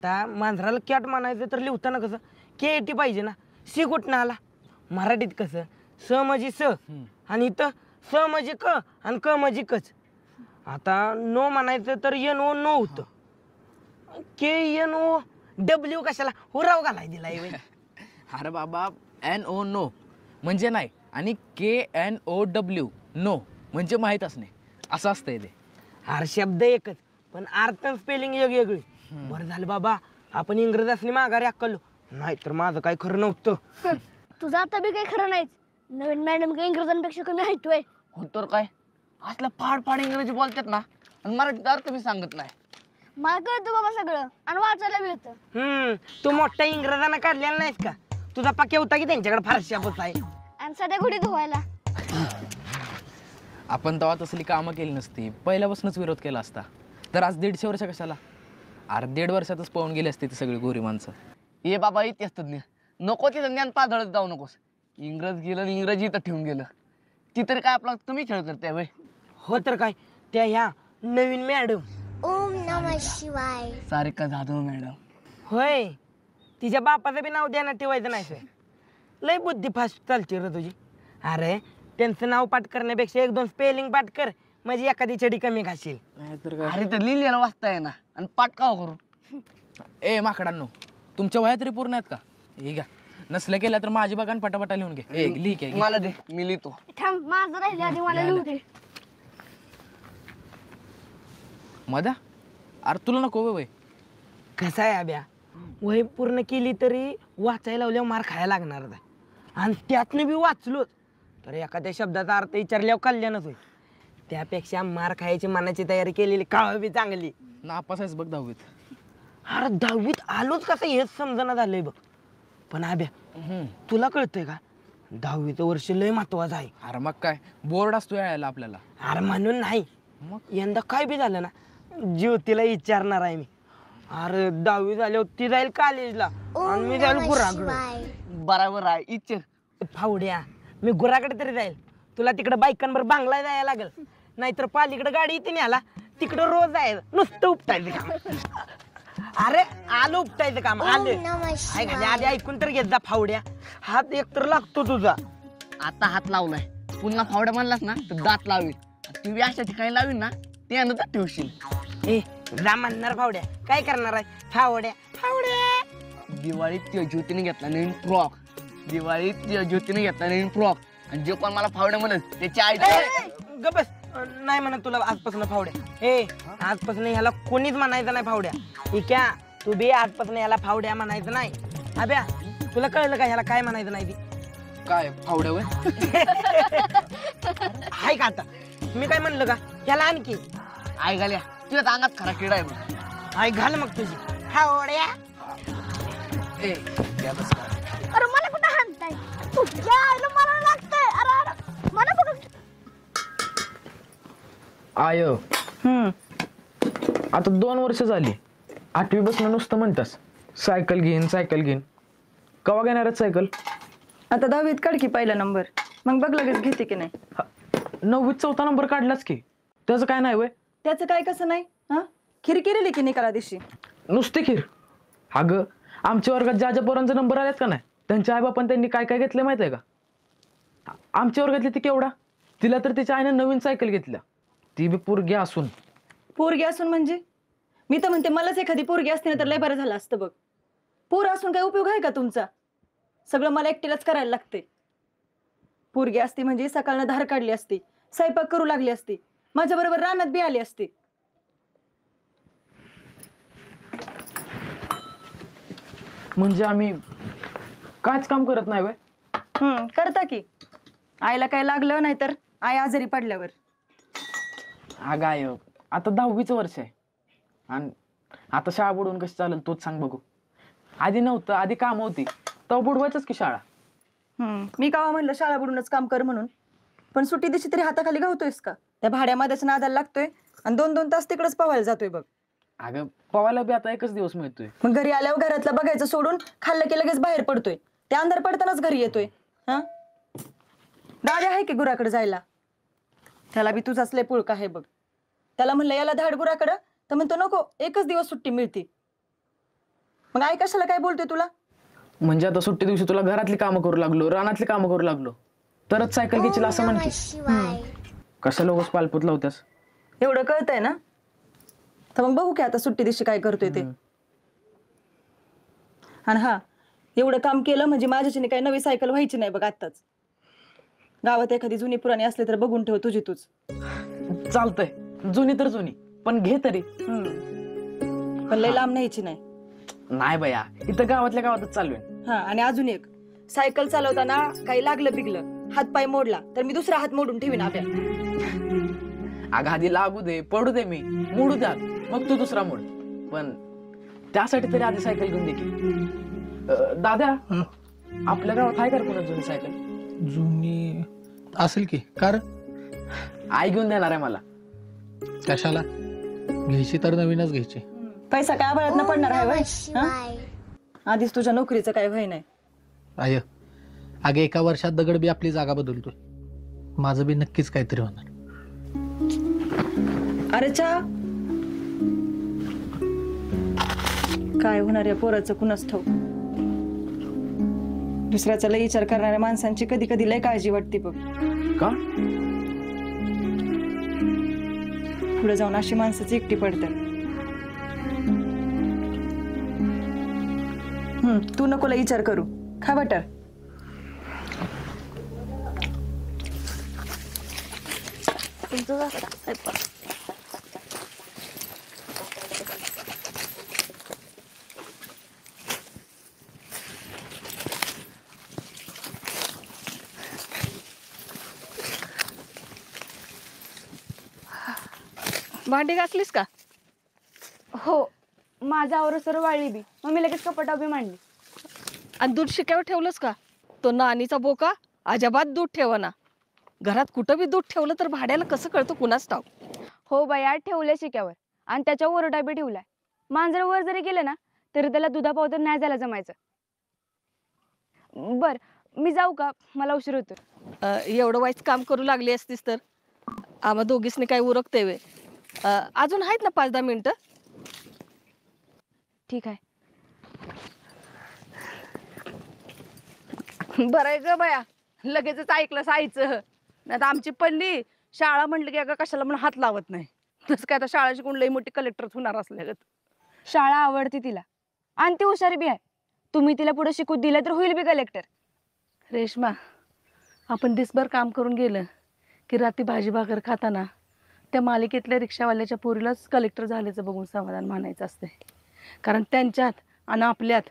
आता मांजराला कॅट म्हणायचं तर लिहिताना कसं KAT पाहिजे ना. सी कुठनं आला? मराठीत कसं स म्हणजे स आणि इथं स म्हणजे क आणि क म्हणजे कच. आता नो म्हणायचं तर NO नो होतं. KNOW कशाला हुराव घालाय दिलाय व्हय? अरे बाबा NO नो म्हणजे नाही आणि KNOW नो म्हणजे माहीत असणे असं असतंय ते. अरे शब्द एकच पण अर्थ स्पेलिंग वेगवेगळी. बरं झालं बाबा आपण इंग्रज असली माघारी अक्कलो, नाहीतर माझं काय खरं नव्हतं. तुझं आता बी काही खरं नाहीच. नवीन मॅडम काही इंग्रजांपेक्षा कमी ऐकतोय. हो तर काय असलं फाड इंग्रजी बोलतात ना आणि मराठीत अर्थ मी सांगत नाही. मला कळतं बाबा सगळं आणि वाचायला बी येतं. तू मोठ्या इंग्रजांना काढलेला नाहीस का? तुझा पाक्या होता की त्यांच्याकडे फारशा बस आहे. आणि सध्या घोडी धुवायला. आपण तेव्हा तसली कामं केली नसती, पहिल्यापासूनच विरोध केला असता तर आज 150 वर्ष कशाला. अरे 1.5 वर्षातच पळून गेली असती ती सगळी गोरी माणसं. ये बाबा इतिहास तज्ञ नको ते ज्ञान पादळत जाऊ नकोस. इंग्रज गेलं आणि इंग्रजी इथं ठेवून गेलं. ती तरी काय आपला कमी खेळ करते वय. हो तर काय त्या ह्या नवीन मॅडम. ओम नमः शिवाय. सारिका जाधव मॅडम. होय तिच्या बापाचं बी नाव द्याना ठेवायचं नाही सर. लय बुद्धी फास्ट चालते रे तुझी. अरे त्यांचं नाव पाठ करण्यापेक्षा 1-2 स्पेलिंग पाठ कर म्हणजे एखादी छडी कमी घाशील. अरे तर लिहिलेला वाचता आहे ना आणि पाठ का करू. ए माकडांनो तुमच्या वया तरी पूर्ण आहेत का? हे घ्या नसल्या केल्या तर माझी बघा पटापटा लिहून घे. लिही घे. मला दे मी लिहितो. थांब माझं राहिले आधी मला लिहू दे. मध्या अरे तुला नको वय. कसं आहे अभ्या, वही पूर्ण केली तरी वाचायला लावल्यावर मार खायला लागणार आहे. आणि त्यातनं बी वाचलोच तर एखाद्या शब्दाचा अर्थ विचारल्यावर कल्याणच होईल. त्यापेक्षा मार खायची मनाची तयारी केलेली काळ बी चांगली. नापास आहेस बघ 10वीत. अरे 10वीत आलोच कसं हेच समजना झालंय बघ. पण अभ्या तुला कळतंय का 10वीचं वर्ष लय महत्वाचं आहे. अरे मग काय बोर्ड असतो यायला आपल्याला. अरे म्हणून नाही मग यंदा काय बी झालं ना ज्योतीला विचारणार आहे मी. अरे 10वी झाल्यावर ती जाईल कॉलेजला आणि मी जाईल गुराकडे. बराबर आहे इच्छा. फावड्या मी गुराकडे तरी जाईल. तुला तिकडे बायकांवर बांगला जायला लागेल. नाहीतर पालीकडे गाडी येते न्याला तिकडं रोज जायचं नुसतं उपटायचं काम. अरे आलं उपटायचं काम आलं. आधी ऐकून तर घेत जा फावड्या. हात एकतर लागतो तुझा. आता हात लावलाय पुन्हा फावड्या म्हणलास ना तर दात लावेल. ती अशा ठिकाणी लावील ना ते दात ठेवशील. ए जा म्हणणार फावड्या काय करणार आहे फावड्या फावड्या. दिवाळीत ज्योतीने घेतला नवीन फ्रॉक. दिवाळीत ज्योतीने घेतला नवीन फ्रॉक आणि जे कोण मला फावड्या म्हणत त्याची आई. गबस नाही म्हणत तुला आजपासून फावड्या. ए आजपासून ह्याला कोणीच म्हणायचं नाही फावड्या. ठीक आहे तू बी आजपासून ह्याला फावड्या म्हणायचं नाही. अभ्या तुला कळलं का ह्याला काय म्हणायचं नाही ती? काय फावड्या वय. हाय का आता मी काय म्हणलं का ह्याला आणखी आई घाल्या तुझ्या अंगात खरा किडा आहे बघ. हाय घाल मग तुझी फावड्या. ए द्या बस. अरे मला कुठं हाणताय? तुझ्या आईला मला लागतंय. अरे मला कुठं. आय आता 2 वर्ष झाली 8वी बसणं नुसतं म्हणतास सायकल घेईन. कवा घेणार आहेत सायकल? आता 10वीत काढ की पहिला नंबर मग बघ लगेच घेते की नाही. 9वीत 4था नंबर काढलाच की त्याचं काय नाही वय. त्याचं काय कसं नाही. हा खीर केलेली की निकाला दिवशी. नुसती खीर. अगं आमच्या वर्गात ज्या पोरांचा नंबर आल्यात का नाही त्यांच्या आईबापान त्यांनी काय काय घेतलं माहित आहे का? आमच्या वर्गातली ती केवढा तिला तर तिच्या आईने नवीन सायकल घेतल्या. ती बी पोरगी असून. पोरगी असून म्हणजे मी तर म्हणते मलाच एखादी पोरगी असते ना तर लय बरं झालं असतं बघ. पोर असून काय उपयोग आहे का तुमचा? सगळं मला एकटीलाच करायला लागते. पोरगी असती म्हणजे सकाळनं धार काढली असती, स्वयंपाक करू लागली असती, माझ्या बरोबर रानात बी आली असती. म्हणजे आम्ही कायच काम करत नाही वय. करता की. आईला काय लागलं नाही तर आई आजारी पडल्यावर. अगं आय आता 10वीचं वर्ष आहे आणि आता शाळा बुडवून कशी चालेल तोच सांग बघू. आधी नव्हतं आधी काम होती तेव्हा बुडवायचंच की शाळा. मी कावा म्हणलं शाळा बुडूनच काम कर म्हणून. पण सुट्टी दिवशी तरी हाताखाली गावतोयस का? त्या भाड्यामध्येच नादाला लागतोय आणि 2-2 तास तिकडच पवायला जातोय बघ. अगं पवायला बी आता एकच दिवस मिळतोय. मग घरी आल्यावर घरातलं बघायचं सोडून खाल्लं की लगेच बाहेर पडतोय. ते अंधार पडतानाच घरी येतोय. हा दादा आहे की गुराकडे जायला. त्याला बी तुझाच लय पुळका आहे बघ. त्याला म्हणलं याला धाड गुराकडं तर म्हणतो नको एकच दिवस सुट्टी मिळते. मग आई कशाला काय बोलतोय तुला? म्हणजे आता सुट्टी दिवशी तुला घरातली कामं करू लागलो, रानातली कामं करू लागलो, तरच सायकल घेशील असं म्हण की. कशाला उगाच पालपूत लावत्यास? एवढं कळतंय ना, तर मग बघू की आता सुट्टी दिवशी काय करतोय ते. आणि हा, एवढं काम केलं म्हणजे माझ्याच्याने काही नवी सायकल व्हायची नाही बघ आत्ताच. गावात एखादी जुनी पुराणी असली तर बघून ठेव तुझी तूच. चालतंय, जुनी तर जुनी, पण घे तरी. पण लय लांब न्यायची नाही. नाही बया, इथं गावातल्या गावातच चालू आहे. हा, आणि अजून एक, सायकल चालवताना काही लागलं बिगलं, हात पाय मोडला तर मी दुसरा हात मोडून ठेवीन आपल्या. अगं आधी लागू दे, पडू दे, मी मोडू द्या, मग तू दुसरा मोड. पण त्यासाठी तरी आधी सायकल घेऊन दे की. दादा, आपल्या गावात आहे का कोणा जुनी सायकल? जुनी असेल की, कार आई घेऊन देणार आहे मला. कशाला घ्यायची तर नवीनच घ्यायची. पैसा काय आभाळात पडणार आहे वय? आधीच तुझ्या नोकरीचं काय भय नाही. आय अगे, एका वर्षात दगड बी आपली जागा बदलतोय. माझं बी नक्कीच काहीतरी होणार. अरे चा, काय होणार या पोराचं कुणाच ठाऊक. दुसऱ्याचा लय विचार करणाऱ्या माणसांची कधी कधी लय काळजी वाटते बघ. का? पुढे जाऊन अशी माणसाची एकटी पडतात. तू नको लय विचार करू, खा बटर. भांडी घासलीस का? हो, माझा आवरसर वाळली बी, मग मी लगेच कपाटा बी मांडली. आणि दूध शिक्यावर ठेवलंस का? तो नानीचा बोका अजिबात दूध ठेवना. घरात कुठं बी दूध ठेवलं तर भाड्याला कसं कळतं कुणाच ठाऊक. हो बाया, ठेवलंय शिक्यावर आणि त्याच्या ओरडा बी ठेवलाय. मांजर वर जरी गेलं ना तरी त्याला दुधापावतर नाही जायला जमायचं. बर, मी जाऊ का? मला उशीर होतो. एवढं वाईट काम करू लागली असतीस तर आम्हा दोघीसनी काय उरकते वे. अजून आहेत ना 5-10 मिनिटं? ठीक आहे. बरं आहे ग बया, लगेचच ऐकलं आईचं. नाही तर आमची पल्ली शाळा म्हटलं की अगं कशाला म्हणून हात लावत नाही. तसं काय आता शाळा शिकून लई मोठी कलेक्टर होणार असल्या. शाळा आवडते तिला आणि ती हुशार बी आहे. तुम्ही तिला पुढे शिकू दिलं तर होईल बी कलेक्टर. रेश्मा, आपण दिसभर काम करून गेलं की रात्री भाजी भाकर खाताना त्या मालिकेतल्या रिक्षावाल्याच्या पोरीलाच कलेक्टर झाल्याचं बघून समाधान मानायचं असते. कारण त्यांच्यात आणि आपल्यात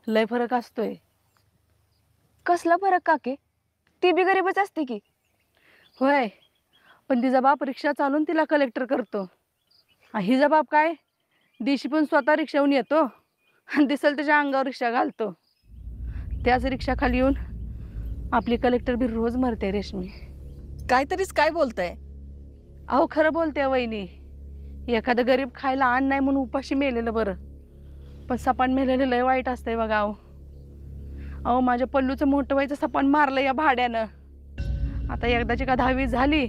लय फरक असतोय. कसला फरक काके? ती बी गरीबच असते की. होय, पण तिचा बाप रिक्षा चालून तिला कलेक्टर करतो. आणि हिचा बाप काय, दिवशी पण स्वतः रिक्षाहून येतो आणि दिसेल त्याच्या अंगावर रिक्षा घालतो. त्याच रिक्षा खाली येऊन आपली कलेक्टर बी रोज मरते. रेशमी, काहीतरीच काय बोलताय? अहो खरं बोलते वहिनी. एखादं गरीब खायला अन्न नाही म्हणून उपाशी मेलेलं बरं, पण सपान मेलेलं लय वाईट असतंय बघा. अहो माझ्या पल्लूचं मोठं व्हायचं सपान मारलं या भाड्यानं. आता एकदाची का 10वी झाली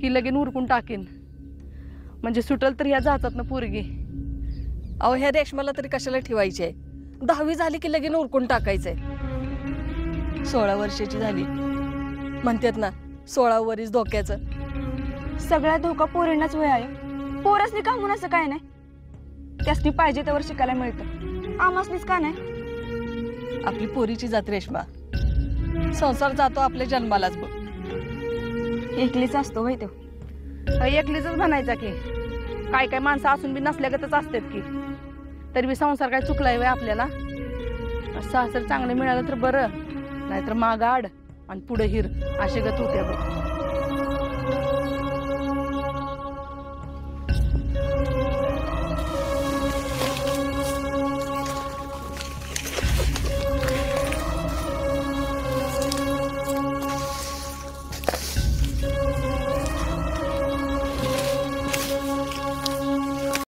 की लगीन उरकून टाकीन. म्हणजे सुटल तर या जातात पोरगी. अहो ह्या रेशमाला तरी कशाला ठेवायची आहे? 10वी झाली की लगीन उरकून टाकायचंय. 16 वर्षाची झाली म्हणतात ना, 16 वरीस धोक्याचं. सगळा धोका पोरींनाच होय आहे. पोरसनी का म्हणून असं काय नाही? त्यासनी पाहिजे त्यावर शिकायला मिळतं. आमासनीच का नाही? आपली पोरीची जात रेश्मा. संसार जातो आपल्या जन्मालाच बघ. एकलीच असतो होय तो. एकलीच म्हणायचा की. काय काय माणसं असून बी नसल्यागतच असतात की. तरी बी संसार काय चुकलाय वय आपल्याला? सासर चांगलं मिळालं तर बरं, नाहीतर मागाड आणि पुढे हिर असे गत होते बघ.